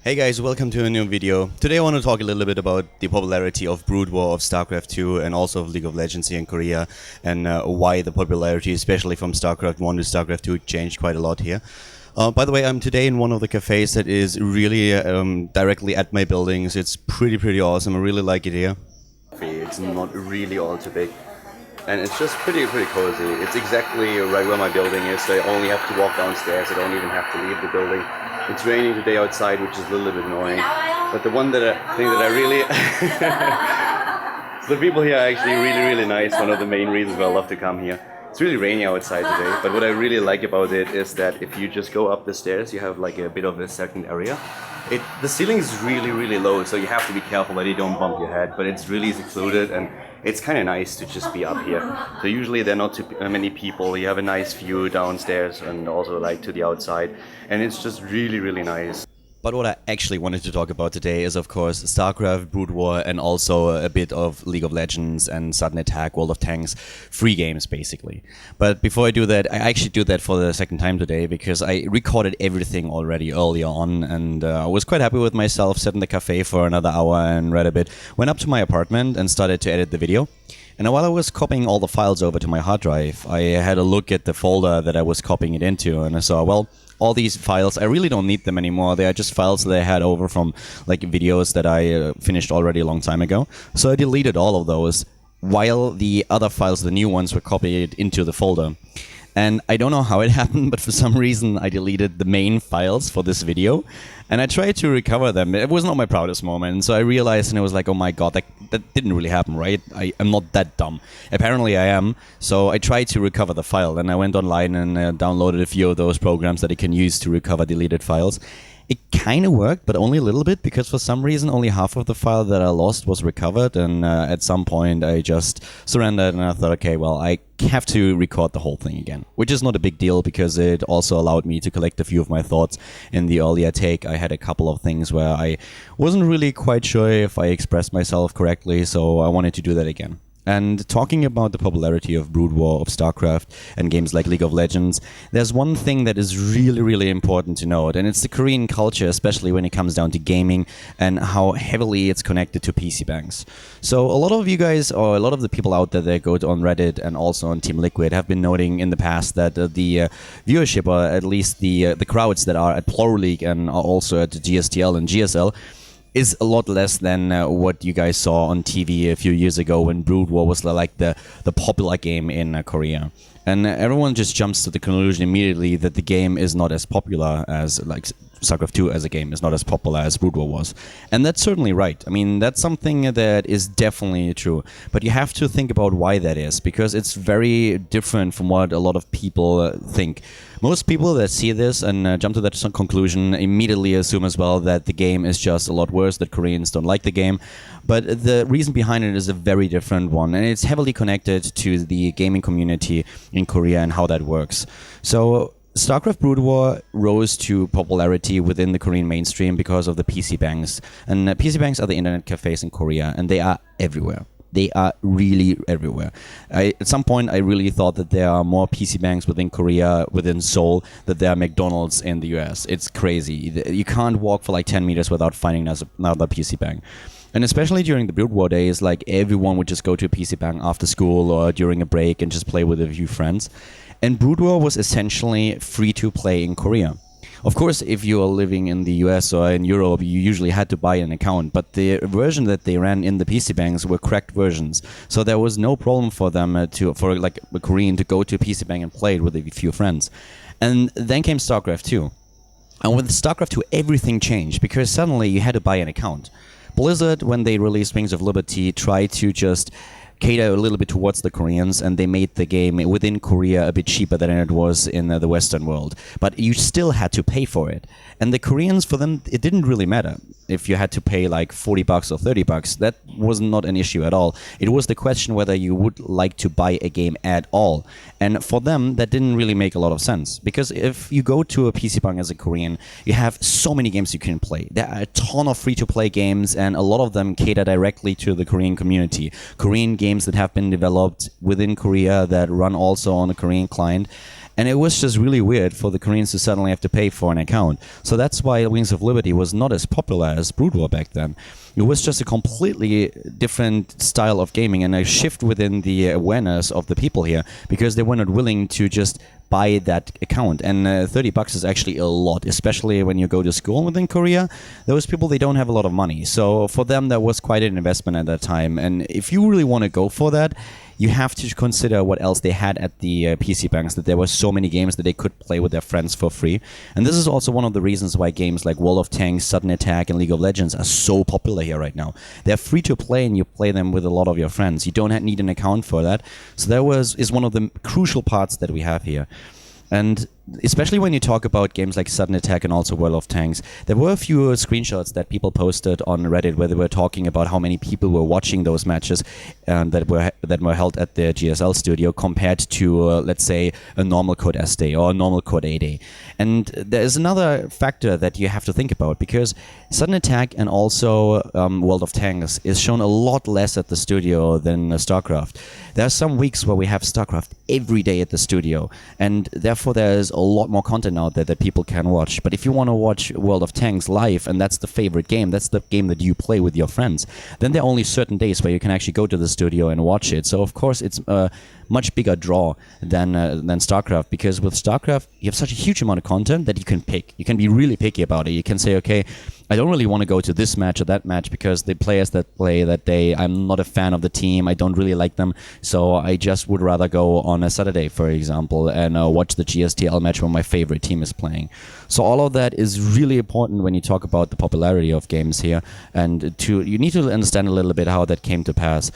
Hey guys, welcome to a new video. Today I want to talk a little bit about the popularity of Broodwar of StarCraft 2 and also of League of Legends here in Korea, and why the popularity, especially from StarCraft 1 to StarCraft 2, changed quite a lot here. By the way, I'm today in one of the cafes that is really directly at my buildings. It's pretty awesome. I really like it here. It's not really all too big. And it's just pretty cozy. It's exactly right where my building is, so I only have to walk downstairs. I don't even have to leave the building. It's raining today outside, which is a little bit annoying. But the one thing that I really... So the people here are actually really nice. One of the main reasons why I love to come here. It's really rainy outside today, but what I really like about it is that if you just go up the stairs, you have like a bit of a second area. The ceiling is really low, so you have to be careful that you don't bump your head, but it's really secluded and it's kind of nice to just be up here. So usually there are not too many people, you have a nice view downstairs and also like to the outside, and it's just really nice. But what I actually wanted to talk about today is, of course, StarCraft, Broodwar, and also a bit of League of Legends and Sudden Attack, World of Tanks, free games, basically. But before I do that, I actually do that for the second time today, because I recorded everything already earlier on, and I was quite happy with myself, sat in the cafe for another hour and read a bit, went up to my apartment and started to edit the video. And while I was copying all the files over to my hard drive, I had a look at the folder that I was copying it into, and I saw, well, all these files, I really don't need them anymore. They are just files that I had over from like videos that I finished already a long time ago. So I deleted all of those, while the other files, the new ones, were copied into the folder. And I don't know how it happened, but for some reason I deleted the main files for this video. And I tried to recover them. It was not my proudest moment. So I realized, and it was like, oh my god, that didn't really happen, right? I'm not that dumb. Apparently I am. So I tried to recover the file. And I went online and downloaded a few of those programs that I can use to recover deleted files. It kind of worked, but only a little bit, because for some reason only half of the file that I lost was recovered, and at some point I just surrendered and I thought, okay, well, I have to record the whole thing again. Which is not a big deal, because it also allowed me to collect a few of my thoughts. In the earlier take, I had a couple of things where I wasn't really quite sure if I expressed myself correctly, so I wanted to do that again. And talking about the popularity of Broodwar, of StarCraft, and games like League of Legends, there's one thing that is really important to note, and it's the Korean culture, especially when it comes down to gaming, and how heavily it's connected to PC bangs. So a lot of you guys, or a lot of the people out there that go on Reddit and also on Team Liquid, have been noting in the past that the viewership, or at least the crowds that are at Plural League and are also at GSTL and GSL, is a lot less than what you guys saw on TV a few years ago when Broodwar was like the popular game in Korea. And everyone just jumps to the conclusion immediately that the game is not as popular as, like, StarCraft 2 as a game is not as popular as Broodwar was. And that's certainly right. I mean, that's something that is definitely true. But you have to think about why that is, because it's very different from what a lot of people think. Most people that see this and jump to that conclusion immediately assume as well that the game is just a lot worse, that Koreans don't like the game. But the reason behind it is a very different one, and it's heavily connected to the gaming community in Korea and how that works. So StarCraft Broodwar rose to popularity within the Korean mainstream because of the PC bangs. And PC bangs are the internet cafes in Korea, and they are everywhere. They are really everywhere. At some point, I really thought that there are more PC bangs within Korea, within Seoul, that there are McDonald's in the US. It's crazy. You can't walk for like 10 meters without finding another PC bang. And especially during the Broodwar days, like, everyone would just go to a PC bang after school or during a break and just play with a few friends. And Broodwar was essentially free to play in Korea. Of course, if you are living in the US or in Europe, you usually had to buy an account, but the version that they ran in the PC bangs were cracked versions. So there was no problem for them for like a Korean to go to a PC bang and play it with a few friends. And then came StarCraft 2. And with StarCraft 2, everything changed, because suddenly you had to buy an account. Blizzard, when they released Wings of Liberty, tried to just cater a little bit towards the Koreans, and they made the game within Korea a bit cheaper than it was in the Western world. But you still had to pay for it. And the Koreans, for them, it didn't really matter. If you had to pay like $40 or $30, that was not an issue at all. It was the question whether you would like to buy a game at all. And for them, that didn't really make a lot of sense. Because if you go to a PC bang as a Korean, you have so many games you can play. There are a ton of free-to-play games, and a lot of them cater directly to the Korean community. Korean games that have been developed within Korea that run also on a Korean client. And it was just really weird for the Koreans to suddenly have to pay for an account. So that's why Wings of Liberty was not as popular as Broodwar back then. It was just a completely different style of gaming and a shift within the awareness of the people here, because they were not willing to just buy that account. And $30 is actually a lot, especially when you go to school within Korea. Those people, they don't have a lot of money. So for them, that was quite an investment at that time. And if you really want to go for that, you have to consider what else they had at the PC banks, that there were so many games that they could play with their friends for free. And this is also one of the reasons why games like World of Tanks, Sudden Attack, and League of Legends are so popular here right now. They're free to play, and you play them with a lot of your friends. You don't need an account for that. So that is one of the crucial parts that we have here. And especially when you talk about games like Sudden Attack and also World of Tanks, there were a few screenshots that people posted on Reddit where they were talking about how many people were watching those matches that were held at the GSL studio compared to, let's say, a normal Code S day or a normal Code A day. And there is another factor that you have to think about, because Sudden Attack and also World of Tanks is shown a lot less at the studio than StarCraft. There are some weeks where we have StarCraft every day at the studio, and therefore there's a lot more content out there that people can watch. But if you want to watch World of Tanks live, and that's the favorite game, that's the game that you play with your friends, then there are only certain days where you can actually go to the studio and watch it. So of course it's a much bigger draw than StarCraft, because with StarCraft you have such a huge amount of content that you can pick. You can be really picky about it. You can say, okay, I don't really want to go to this match or that match because the players that play that day, I'm not a fan of the team, I don't really like them, so I just would rather go on a Saturday, for example, and watch the GSTL match when my favorite team is playing. So all of that is really important when you talk about the popularity of games here, and you need to understand a little bit how that came to pass.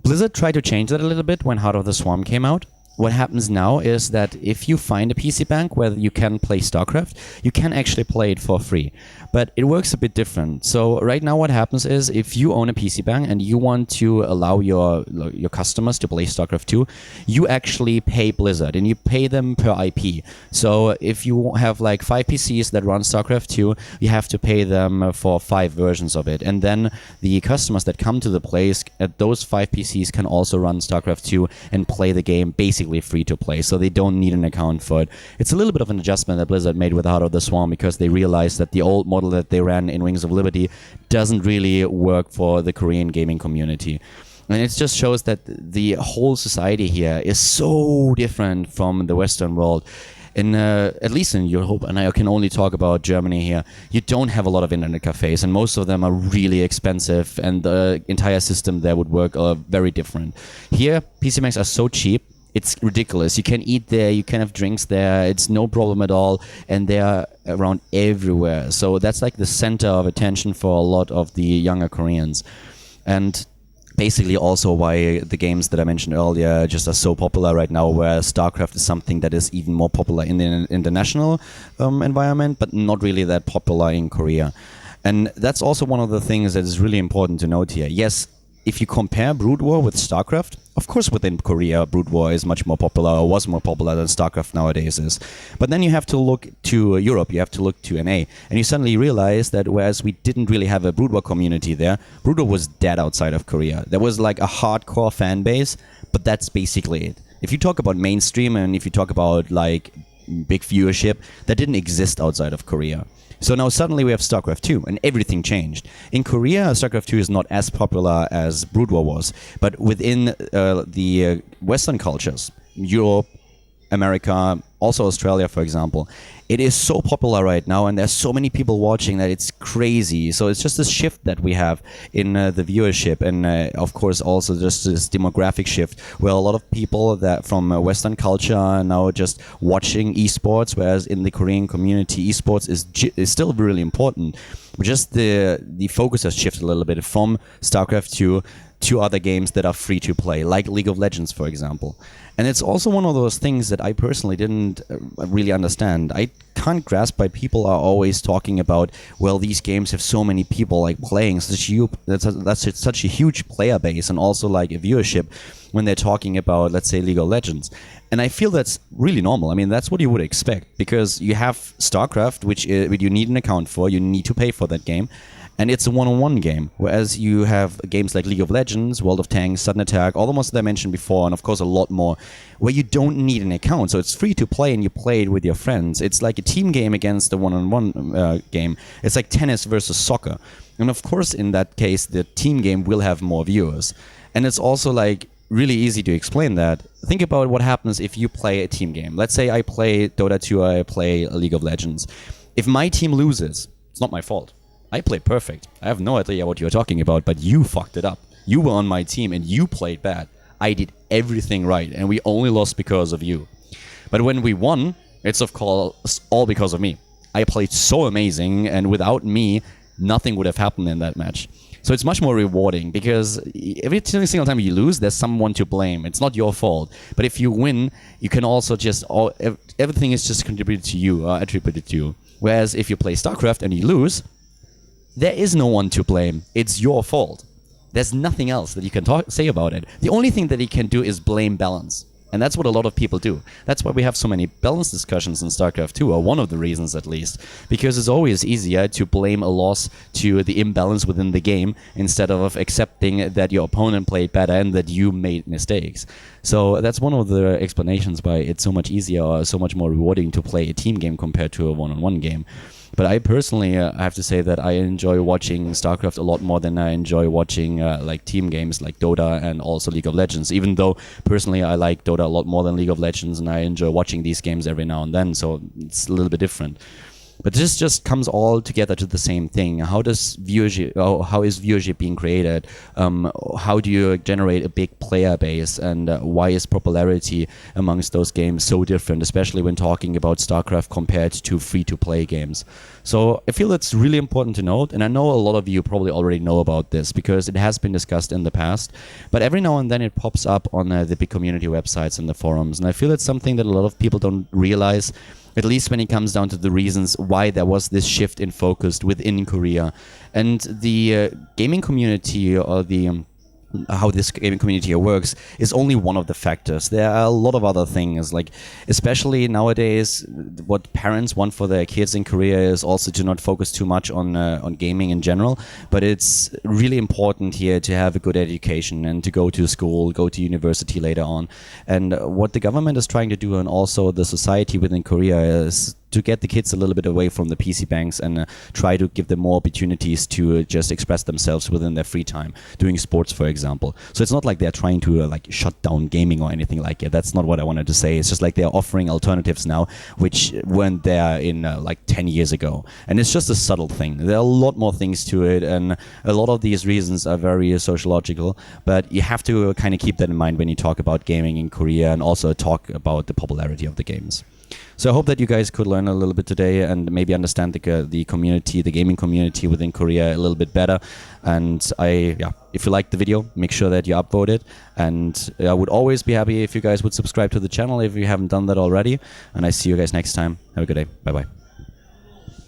Blizzard tried to change that a little bit when Heart of the Swarm came out. What happens now is that if you find a PC bank where you can play StarCraft, you can actually play it for free. But it works a bit different. So right now what happens is, if you own a PC bank and you want to allow your customers to play StarCraft 2, you actually pay Blizzard, and you pay them per IP. So if you have like 5 PCs that run StarCraft 2, you have to pay them for 5 versions of it. And then the customers that come to the place at those 5 PCs can also run StarCraft 2 and play the game basically free to play, so they don't need an account for it. It's a little bit of an adjustment that Blizzard made with Heart of the Swarm, because they realized that the old model that they ran in Wings of Liberty doesn't really work for the Korean gaming community. And it just shows that the whole society here is so different from the Western world. At least in Europe, and I can only talk about Germany here, you don't have a lot of internet cafes, and most of them are really expensive, and the entire system there would work very different. Here, PC banks are so cheap, it's ridiculous. You can eat there, you can have drinks there, it's no problem at all, and they are around everywhere. So that's like the center of attention for a lot of the younger Koreans. And basically also why the games that I mentioned earlier just are so popular right now, where StarCraft is something that is even more popular in the international environment, but not really that popular in Korea. And that's also one of the things that is really important to note here. Yes, if you compare Broodwar with StarCraft, of course within Korea, Broodwar is much more popular, or was more popular than StarCraft nowadays is. But then you have to look to Europe, you have to look to NA, and you suddenly realize that whereas we didn't really have a Broodwar community there, Broodwar was dead outside of Korea. There was like a hardcore fan base, but that's basically it. If you talk about mainstream, and if you talk about like big viewership, that didn't exist outside of Korea. So now suddenly we have StarCraft 2, and everything changed. In Korea, StarCraft 2 is not as popular as Broodwar was, but within the Western cultures, Europe, America, also Australia, for example, it is so popular right now, and there's so many people watching that it's crazy. So it's just this shift that we have in the viewership, and of course also just this demographic shift where a lot of people that from Western culture are now just watching esports, whereas in the Korean community esports is still really important. Just the focus has shifted a little bit from StarCraft 2 to other games that are free to play, like League of Legends, for example. And it's also one of those things that I personally didn't really understand. I can't grasp why people are always talking about, well, these games have so many people like playing, that's such a huge player base, and also like a viewership when they're talking about, let's say, League of Legends. And I feel that's really normal. I mean, that's what you would expect, because you have StarCraft, which you need an account for, you need to pay for that game. And it's a one-on-one game, whereas you have games like League of Legends, World of Tanks, Sudden Attack, all the ones that I mentioned before, and of course a lot more, where you don't need an account. So it's free to play and you play it with your friends. It's like a team game against a one-on-one game. It's like tennis versus soccer. And of course, in that case, the team game will have more viewers. And it's also like really easy to explain that. Think about what happens if you play a team game. Let's say I play Dota 2 or I play League of Legends. If my team loses, it's not my fault. I played perfect. I have no idea what you're talking about, but you fucked it up. You were on my team and you played bad. I did everything right and we only lost because of you. But when we won, it's of course all because of me. I played so amazing and without me, nothing would have happened in that match. So it's much more rewarding because every single time you lose, there's someone to blame. It's not your fault. But if you win, you can also just, everything is just contributed to you, attributed to you. Whereas if you play StarCraft and you lose, there is no one to blame. It's your fault. There's nothing else that you can say about it. The only thing that you can do is blame balance. And that's what a lot of people do. That's why we have so many balance discussions in StarCraft 2, or one of the reasons at least. Because it's always easier to blame a loss to the imbalance within the game instead of accepting that your opponent played better and that you made mistakes. So that's one of the explanations why it's so much easier or so much more rewarding to play a team game compared to a one-on-one game. But I personally, I have to say that I enjoy watching StarCraft a lot more than I enjoy watching like team games like Dota and also League of Legends. Even though personally I like Dota a lot more than League of Legends, and I enjoy watching these games every now and then, so it's a little bit different. But this just comes all together to the same thing. How does viewership? How is viewership being created? How do you generate a big player base? And why is popularity amongst those games so different, especially when talking about StarCraft compared to free-to-play games? So I feel it's really important to note, and I know a lot of you probably already know about this because it has been discussed in the past. But every now and then it pops up on the big community websites and the forums, and I feel it's something that a lot of people don't realize. At least when it comes down to the reasons why there was this shift in focus within Korea. And the gaming community, or the how this gaming community works, is only one of the factors. There are a lot of other things, like especially nowadays, what parents want for their kids in Korea is also to not focus too much on gaming in general, but it's really important here to have a good education and to go to school, go to university later on. And what the government is trying to do, and also the society within Korea, is to get the kids a little bit away from the PC banks and try to give them more opportunities to just express themselves within their free time, doing sports, for example. So it's not like they're trying to like shut down gaming or anything like it. That's not what I wanted to say. It's just like they're offering alternatives now, which weren't there in like 10 years ago. And it's just a subtle thing. There are a lot more things to it, and a lot of these reasons are very sociological, but you have to kind of keep that in mind when you talk about gaming in Korea and also talk about the popularity of the games. So I hope that you guys could learn a little bit today and maybe understand the community, the gaming community within Korea a little bit better. And if you liked the video, make sure that you upvote it. And I would always be happy if you guys would subscribe to the channel if you haven't done that already. And I see you guys next time. Have a good day. Bye-bye.